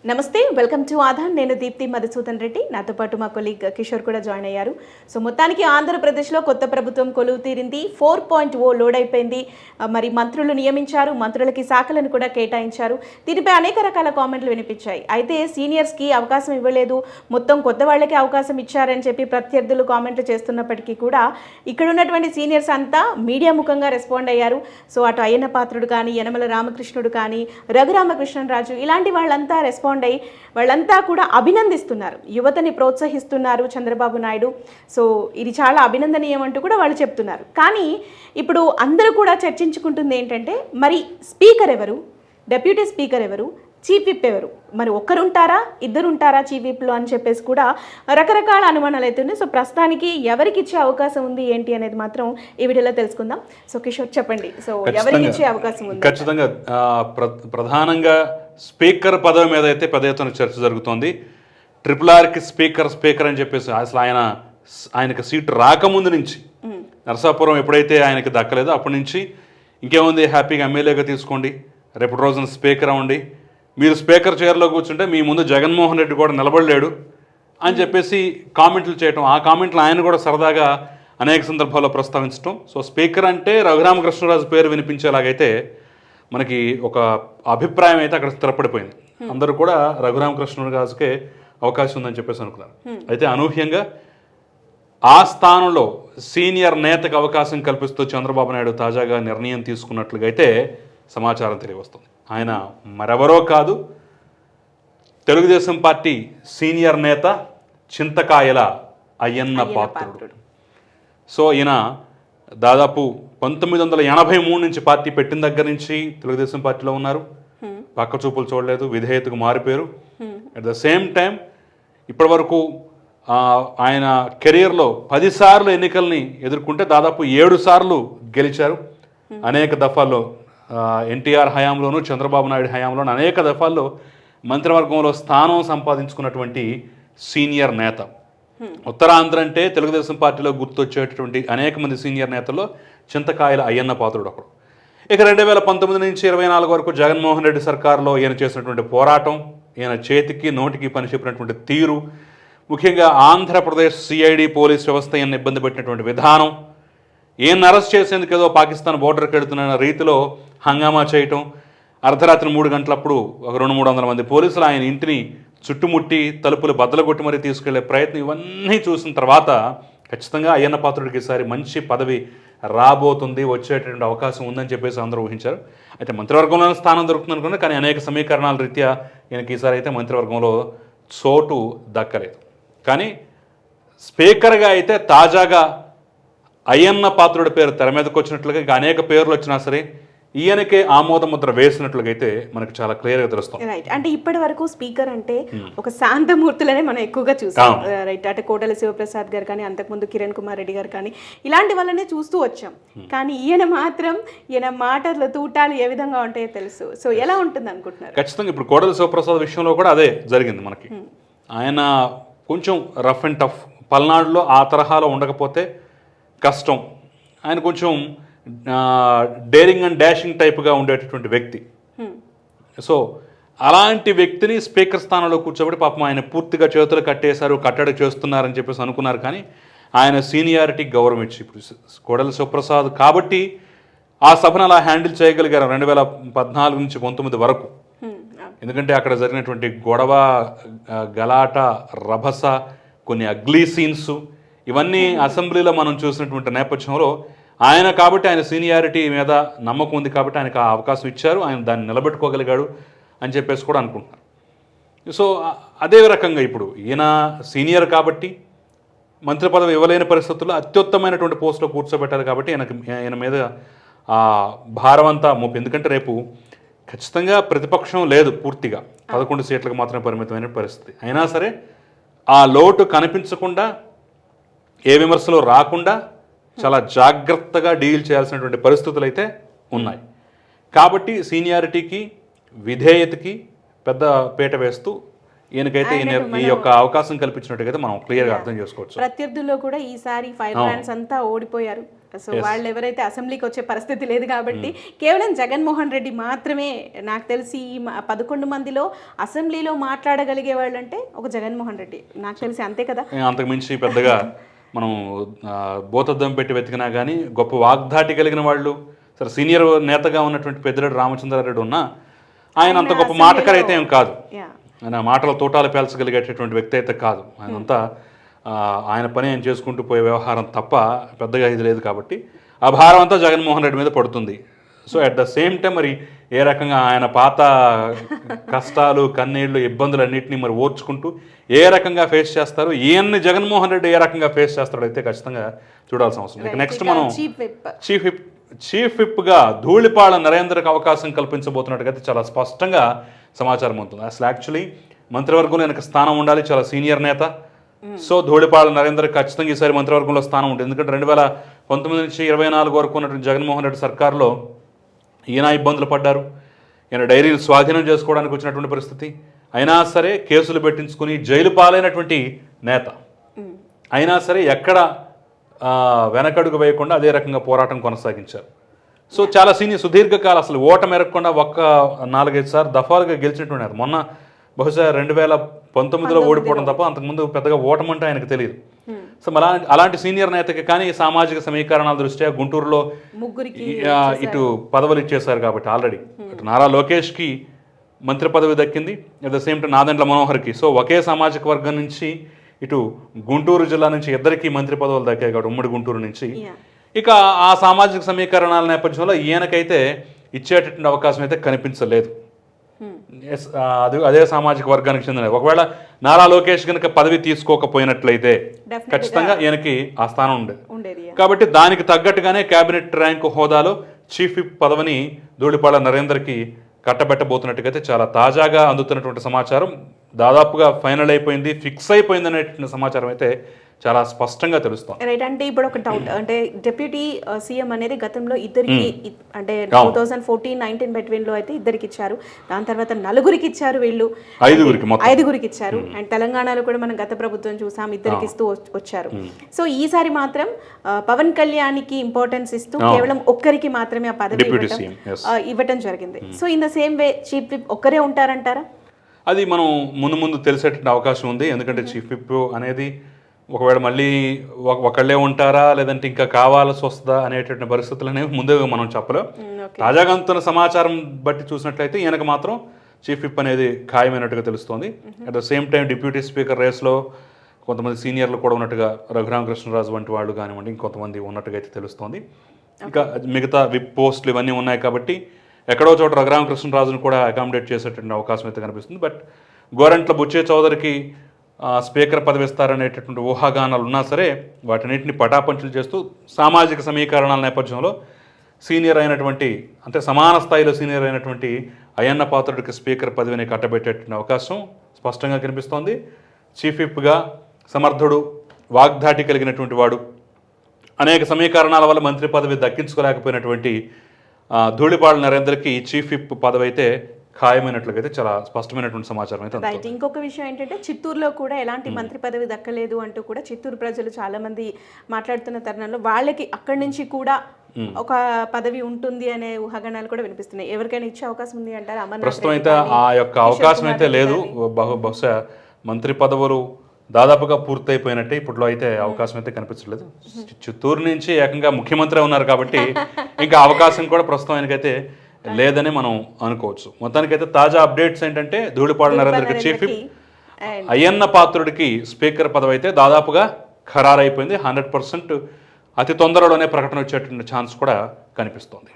నమస్తే, welcome to ఆధాన్. నేను దీప్తి మధుసూదన్ రెడ్డి, నాతో పాటు మా కొలీగ్ కిషోర్ కూడా జాయిన్ అయ్యారు. సో మొత్తానికి ఆంధ్రప్రదేశ్లో కొత్త ప్రభుత్వం కొలువు తీరింది. 4.0 లోడ్ అయిపోయింది. మరి మంత్రులు నియమించారు, మంత్రులకి శాఖలను కూడా కేటాయించారు. దీనిపై అనేక రకాల కామెంట్లు వినిపించాయి. అయితే సీనియర్స్కి అవకాశం ఇవ్వలేదు, మొత్తం కొత్త వాళ్ళకి అవకాశం ఇచ్చారని చెప్పి ప్రత్యర్థులు కామెంట్లు చేస్తున్నప్పటికీ కూడా ఇక్కడ ఉన్నటువంటి సీనియర్స్ అంతా మీడియా ముఖంగా రెస్పాండ్ అయ్యారు. సో అటు అయ్యన్న పాత్రుడు కానీ, యనమల రామకృష్ణుడు కానీ, రఘురామకృష్ణరాజు ఇలాంటి వాళ్ళంతా రెస్పాండ్ అయ్యి వాళ్ళంతా కూడా అభినందిస్తున్నారు, యువతని ప్రోత్సహిస్తున్నారు చంద్రబాబు నాయుడు. సో ఇది చాలా అభినందనీయం అంటూ కూడా వాళ్ళు చెప్తున్నారు. కానీ ఇప్పుడు అందరూ కూడా చర్చించుకుంటుంది ఏంటంటే, మరి స్పీకర్ ఎవరు, డెప్యూటీ స్పీకర్ ఎవరు, చీఫ్ విప్ ఎవరు, మరి ఒక్కరుంటారా ఇద్దరుంటారా చీఫ్ విప్లో అని చెప్పేసి కూడా రకరకాల అనుమానాలు అవుతున్నాయి. సో ప్రస్తుతానికి ఎవరికి ఇచ్చే అవకాశం ఉంది ఏంటి అనేది మాత్రం ఈ వీడియోలో తెలుసుకుందాం. సో కిషోర్ చెప్పండి, సో ఎవరికి ఇచ్చే అవకాశం ఉంది? ఖచ్చితంగా ప్రధానంగా స్పీకర్ పదవి మీద అయితే పెద్ద ఎత్తున చర్చ జరుగుతోంది. RRRకి స్పీకర్ అని చెప్పేసి అసలు ఆయనకు సీటు రాకముందు నుంచి, నరసాపురం ఎప్పుడైతే ఆయనకి దక్కలేదో అప్పటి నుంచి ఇంకేముంది, హ్యాపీగా ఎమ్మెల్యేగా తీసుకోండి, రేపటి రోజున స్పీకర్ అవ్వండి, మీరు స్పీకర్ చైర్లో కూర్చుంటే మీ ముందు జగన్మోహన్ రెడ్డి కూడా నిలబడలేడు అని చెప్పేసి కామెంట్లు చేయటం. ఆ కామెంట్లు ఆయన కూడా సరదాగా అనేక సందర్భాల్లో ప్రస్తావించడం. సో స్పీకర్ అంటే రఘురామకృష్ణరాజు పేరు వినిపించేలాగైతే మనకి ఒక అభిప్రాయం అయితే అక్కడ స్థిరపడిపోయింది. అందరూ కూడా రఘురామకృష్ణరాజుకే అవకాశం ఉందని చెప్పేసి అనుకున్నారు. అయితే అనూహ్యంగా ఆ స్థానంలో సీనియర్ నేతకు అవకాశం కల్పిస్తూ చంద్రబాబు నాయుడు తాజాగా నిర్ణయం తీసుకున్నట్లుగా అయితే సమాచారం తెలియవస్తుంది. ఆయన మరెవరో కాదు, తెలుగుదేశం పార్టీ సీనియర్ నేత చింతకాయల అయ్యన్న పాత్రుడు. సో ఈయన దాదాపు 1983 నుంచి పార్టీ పెట్టిన దగ్గర నుంచి తెలుగుదేశం పార్టీలో ఉన్నారు. పక్క చూపులు చూడలేదు, విధేయతకు మారిపోయారు. అట్ ద సేమ్ టైం ఇప్పటి వరకు ఆయన కెరీర్లో 10 సార్లు ఎన్నికల్ని ఎదుర్కొంటే దాదాపు 7 సార్లు గెలిచారు. అనేక దఫాల్లో ఎన్టీఆర్ హయాంలోను, చంద్రబాబు నాయుడు హయాంలోను అనేక దఫాల్లో మంత్రివర్గంలో స్థానం సంపాదించుకున్నటువంటి సీనియర్ నేత. ఉత్తరాంధ్ర అంటే తెలుగుదేశం పార్టీలో గుర్తొచ్చేటటువంటి అనేక మంది సీనియర్ నేతల్లో చింతకాయల అయ్యన్న పాత్రుడు ఒకడు. ఇక 2019 నుంచి 24 వరకు జగన్మోహన్ రెడ్డి సర్కారులో ఈయన చేసినటువంటి పోరాటం, ఈయన చేతికి నోటికి పని చెప్పినటువంటి తీరు, ముఖ్యంగా ఆంధ్రప్రదేశ్ సిఐడి పోలీస్ వ్యవస్థ ఈయన ఇబ్బంది పెట్టినటువంటి విధానం, ఈయన అరెస్ట్ చేసేందుకు ఏదో పాకిస్తాన్ బోర్డర్కి వెళుతున్న రీతిలో హంగామా చేయటం, అర్ధరాత్రి 3 గంటలప్పుడు ఒక 200-300 మంది పోలీసులు ఆయన ఇంటిని చుట్టుముట్టి తలుపులు బద్దలుగొట్టి మరీ తీసుకెళ్లే ప్రయత్నం, ఇవన్నీ చూసిన తర్వాత ఖచ్చితంగా అయ్యన్న పాత్రుడికి ఈసారి మంచి పదవి రాబోతుంది, వచ్చేటటువంటి అవకాశం ఉందని చెప్పేసి అందరూ ఊహించారు. అయితే మంత్రివర్గంలోనే స్థానం దొరుకుతుంది అనుకున్నారు, కానీ అనేక సమీకరణాల రీత్యా ఈయనకి ఈసారి అయితే మంత్రివర్గంలో చోటు దక్కలేదు. కానీ స్పీకర్గా అయితే తాజాగా అయ్యన్న పాత్రుడి పేరు తెర మీదకి వచ్చినట్లుగా, ఇంకా అనేక పేర్లు వచ్చినా సరే ఈయనకే ఆమోద ముద్ర వేసినట్లుగా అయితే మనకు చాలా క్లియర్గా తెలుస్తాం. రైట్, అంటే ఇప్పటి వరకు స్పీకర్ అంటే ఒక శాంతమూర్తులనే మనం ఎక్కువగా చూస్తాం. రైట్, అంటే కోటల శివప్రసాద్ గారు కానీ, అంతకుముందు కిరణ్ కుమార్ రెడ్డి గారు కానీ, ఇలాంటి వాళ్ళనే చూస్తూ వచ్చాం. కానీ ఈయన మాత్రం, ఈయన మాటలు తూటాలు ఏ విధంగా ఉంటాయో తెలుసు. సో ఎలా ఉంటుంది అనుకుంటున్నారు? ఖచ్చితంగా ఇప్పుడు కోటల శివప్రసాద్ విషయంలో కూడా అదే జరిగింది మనకి. ఆయన కొంచెం రఫ్ అండ్ టఫ్, పల్నాడులో ఆ తరహాలో ఉండకపోతే కష్టం. ఆయన కొంచెం డేరింగ్ అండ్ డాషింగ్ టైప్గా ఉండేటటువంటి వ్యక్తి. సో అలాంటి వ్యక్తిని స్పీకర్ స్థానంలో కూర్చోబెట్టి పాపం ఆయన పూర్తిగా చేతులు కట్టేశారు, కట్టడి చేస్తున్నారని చెప్పేసి అనుకున్నారు. కానీ ఆయన సీనియారిటీకి గౌరవం ఇచ్చి, ఇప్పుడు కోడెల శివప్రసాద్ కాబట్టి ఆ సభను అలా హ్యాండిల్ చేయగలిగారు 2014 నుంచి 19 వరకు. ఎందుకంటే అక్కడ జరిగినటువంటి గొడవ, గలాట, రభస, కొన్ని అగ్లీ సీన్స్, ఇవన్నీ అసెంబ్లీలో మనం చూసినటువంటి నేపథ్యంలో ఆయన కాబట్టి, ఆయన సీనియారిటీ మీద నమ్మకం ఉంది కాబట్టి ఆయనకు ఆ అవకాశం ఇచ్చారు, ఆయన దాన్ని నిలబెట్టుకోగలిగాడు అని చెప్పేసి కూడా అనుకుంటున్నారు. సో అదే రకంగా ఇప్పుడు ఈయన సీనియర్ కాబట్టి మంత్రి పదవి ఇవ్వలేని పరిస్థితుల్లో అత్యుత్తమైనటువంటి పోస్టులో కూర్చోబెట్టారు కాబట్టి ఈయన మీద ఆ భారం అంతా మోపు. ఎందుకంటే రేపు ఖచ్చితంగా ప్రతిపక్షం లేదు, పూర్తిగా 11 సీట్లకు మాత్రమే పరిమితమైన పరిస్థితి. అయినా సరే ఆ లోటు కనిపించకుండా, ఏ విమర్శలు రాకుండా చాలా జాగ్రత్తగా డీల్ చేయాల్సినటువంటి పరిస్థితులు అయితే ఉన్నాయి. కాబట్టి సీనియారిటీకి, విధేయతకి పెద్ద పీట వేస్తూ ఈయనకైతే ఈ యొక్క అవకాశం కల్పించినట్టుగా మనం క్లియర్గా అర్థం చేసుకోవచ్చు. ప్రత్యర్థుల్లో కూడా ఈసారి ఫైర్ బ్రాండ్స్ అంతా ఓడిపోయారు. సో వాళ్ళు ఎవరైతే అసెంబ్లీకి వచ్చే పరిస్థితి లేదు కాబట్టి కేవలం జగన్మోహన్ రెడ్డి మాత్రమే నాకు తెలిసి 11 మందిలో అసెంబ్లీలో మాట్లాడగలిగే వాళ్ళు అంటే ఒక జగన్మోహన్ రెడ్డి నాకు తెలిసి, అంతే కదా. అంతకు మించి పెద్దగా మనం బోతద్దం పెట్టి వెతికినా కానీ గొప్ప వాగ్దాటి కలిగిన వాళ్ళు, సరే సీనియర్ నేతగా ఉన్నటువంటి పెద్దిరెడ్డి రామచంద్రారెడ్డి ఉన్నా ఆయన అంత గొప్ప మాటకారు అయితే ఏం కాదు. ఆయన మాటల తోటాలు పేల్చగలిగేటటువంటి వ్యక్తి అయితే కాదు. ఆయనంతా ఆయన పని ఆయన చేసుకుంటూ పోయే వ్యవహారం తప్ప పెద్దగా ఇది లేదు కాబట్టి ఆ భారం అంతా జగన్మోహన్ రెడ్డి మీద పడుతుంది. So at the same time మరి ఏ రకంగా ఆయన పాత కష్టాలు కన్నీళ్లు ఇబ్బందులు అన్నింటినీ మరి ఓర్చుకుంటూ ఏ రకంగా ఫేస్ చేస్తారు, ఈయన్ని జగన్మోహన్ రెడ్డి ఏ రకంగా ఫేస్ చేస్తాడో అయితే ఖచ్చితంగా చూడాల్సిన అవసరం. ఇక నెక్స్ట్ మనం చీఫ్ విప్గా ధూళిపాళ నరేంద్రకు అవకాశం కల్పించబోతున్నట్టుగా అయితే చాలా స్పష్టంగా సమాచారం ఉంటుంది. అసలు యాక్చువల్లీ మంత్రివర్గంలో ఆయనకు స్థానం ఉండాలి, చాలా సీనియర్ నేత. సో ధూళిపాళ నరేంద్ర ఖచ్చితంగా ఈసారి మంత్రివర్గంలో స్థానం ఉంటుంది. ఎందుకంటే 2019 నుంచి 24 వరకు ఉన్నటువంటి జగన్మోహన్ రెడ్డి సర్కార్లో ఈయన ఇబ్బందులు పడ్డారు. ఈయన డైరీలు స్వాధీనం చేసుకోవడానికి వచ్చినటువంటి పరిస్థితి. అయినా సరే కేసులు పెట్టించుకుని జైలు పాలైనటువంటి నేత అయినా సరే ఎక్కడ వెనకడుగు వేయకుండా అదే రకంగా పోరాటం కొనసాగించారు. సో చాలా సుదీర్ఘకాలం అసలు ఓటమి ఎరగకుండా 4-5 సార్లు దఫాలుగా గెలిచినటువంటి నేత. మొన్న బహుశా 2019లో ఓడిపోవడం తప్ప అంతకుముందు పెద్దగా ఓటమంటే ఆయనకు తెలియదు. సో అలాంటి సీనియర్ నేతకి కానీ సామాజిక సమీకరణాల దృష్ట్యా గుంటూరులో ఇటు పదవులు ఇచ్చేశారు కాబట్టి ఆల్రెడీ ఇటు నారా లోకేష్కి మంత్రి పదవి దక్కింది, at the same time Nadendla మనోహర్కి. సో ఒకే సామాజిక వర్గం నుంచి ఇటు గుంటూరు జిల్లా నుంచి ఇద్దరికి మంత్రి పదవులు దక్కాయి కాబట్టి ఉమ్మడి గుంటూరు నుంచి. ఇక ఆ సామాజిక సమీకరణాల నేపథ్యంలో ఈయనకైతే ఇచ్చేటటువంటి అవకాశం అయితే కనిపించలేదు. అదే సామాజిక వర్గానికి చెందిన ఒకవేళ నారా లోకేష్ కనుక పదవి తీసుకోకపోయినట్లయితే ఖచ్చితంగా ఈయనకి ఆ స్థానం ఉండేది. కాబట్టి దానికి తగ్గట్టుగానే కేబినెట్ ర్యాంకు హోదాలో చీఫ్ విప్ పదవిని ధూళిపాళ నరేందర్కి కట్టబెట్టబోతున్నట్టుగా చాలా తాజాగా అందుతున్నటువంటి సమాచారం. దాదాపుగా ఫైనల్ అయిపోయింది, ఫిక్స్ అయిపోయింది అనేటువంటి సమాచారం అయితే చాలా స్పష్టంగా తెలుస్తుంది. రైట్. అంటే ఇప్పుడు ఒక డౌట్, అంటే డిప్యూటీ సీఎం అనేది గతంలో ఇద్దరికి, అంటే 2014-19 బిట్వీన్లో అయితే ఇద్దరికి ఇచ్చారు, దాని తర్వాత 4 ఇచ్చారు, వీళ్ళు 5 ఇచ్చారు. అండ్ తెలంగాణలో కూడా మనం గత ప్రభుత్వం చూసాం, 2 ఇస్తూ వచ్చారు. సో ఈసారి మాత్రం పవన్ కళ్యాణ్కి ఇంపార్టెన్స్ ఇస్తూ కేవలం 1 మాత్రమే ఆ పదవి ఇవ్వటం జరిగింది. So in the same way chief whip ఒక్కరే ఉంటారంటారా? అది మనం ముందు తెలిసేటువంటి అవకాశం ఉంది. ఎందుకంటే చీఫ్ విప్ అనేది ఒకవేళ మళ్ళీ ఒకళ్ళే ఉంటారా లేదంటే ఇంకా కావాల్సి వస్తుందా అనేటువంటి పరిస్థితులు అనేవి ముందుగా మనం చెప్పలేం. తాజాగా అందుతున్న సమాచారం బట్టి చూసినట్లయితే ఈయనకు మాత్రం చీఫ్ విప్ అనేది ఖాయమైనట్టుగా తెలుస్తోంది. At the same time deputy speaker రేస్లో కొంతమంది సీనియర్లు కూడా ఉన్నట్టుగా రఘురామకృష్ణరాజు వంటి వాళ్ళు కానివ్వండి ఇంకొంతమంది ఉన్నట్టుగా అయితే తెలుస్తోంది. ఇక మిగతా విప్ పోస్టులు ఇవన్నీ ఉన్నాయి కాబట్టి ఎక్కడో చోట రఘురామకృష్ణరాజును కూడా అకామిడేట్ చేసేటువంటి అవకాశం అయితే కనిపిస్తుంది. బట్ గోరంట్ల బుచ్చే చౌదరికి స్పీకర్ పదవి ఇస్తారనేటటువంటి ఊహాగానాలు ఉన్నా సరే వాటిన్నింటిని పటాపంచులు చేస్తూ సామాజిక సమీకరణాల నేపథ్యంలో సీనియర్ అయినటువంటి, అంటే సమాన స్థాయిలో సీనియర్ అయినటువంటి అయ్యన్న పాత్రుడికి స్పీకర్ పదవిని కట్టబెట్టేటువంటి అవకాశం స్పష్టంగా కనిపిస్తోంది. చీఫ్ విప్గా సమర్థుడు, వాగ్దాటి కలిగినటువంటి వాడు, అనేక సమీకరణాల వల్ల మంత్రి పదవి దక్కించుకోలేకపోయినటువంటి ధూళిపాళ నరేందర్కి చీఫ్ విప్ పదవి అయితే ఖాయమైనట్లయితే చాలా స్పష్టమైనటువంటి సమాచారం అయితే. రైట్. ఇంకొక విషయం ఏంటంటే చిత్తూరులో కూడా ఎలాంటి మంత్రి పదవి దక్కలేదు అంటూ కూడా చిత్తూరు ప్రజలు చాలా మంది మాట్లాడుతున్న తరుణంలో వాళ్ళకి అక్కడి నుంచి కూడా ఒక పదవి ఉంటుంది అనే ఊహాగానాలు కూడా వినిపిస్తున్నాయి. ఎవరికైనా ఇచ్చే అవకాశం ఉంది అంటారా? ప్రస్తుతం అయితే ఆ యొక్క అవకాశం అయితే లేదు. బహుశా మంత్రి పదవులు దాదాపుగా పూర్తయిపోయినట్టే ఇప్పట్లో అయితే అవకాశం అయితే కనిపించలేదు. చిత్తూరు నుంచి ఏకంగా ముఖ్యమంత్రి ఉన్నారు కాబట్టి ఇంకా అవకాశం కూడా ప్రస్తుతం ఆయనకైతే లేదని మనం అనుకోవచ్చు. మొత్తానికైతే తాజా అప్డేట్స్ ఏంటంటే ధూళిపాళ నరేందర్కి చీఫ్ విప్, అయ్యన్న పాత్రుడికి స్పీకర్ పదవి అయితే దాదాపుగా ఖరారైపోయింది. 100% అతి తొందరలోనే ప్రకటన వచ్చేటువంటి ఛాన్స్ కూడా కనిపిస్తోంది.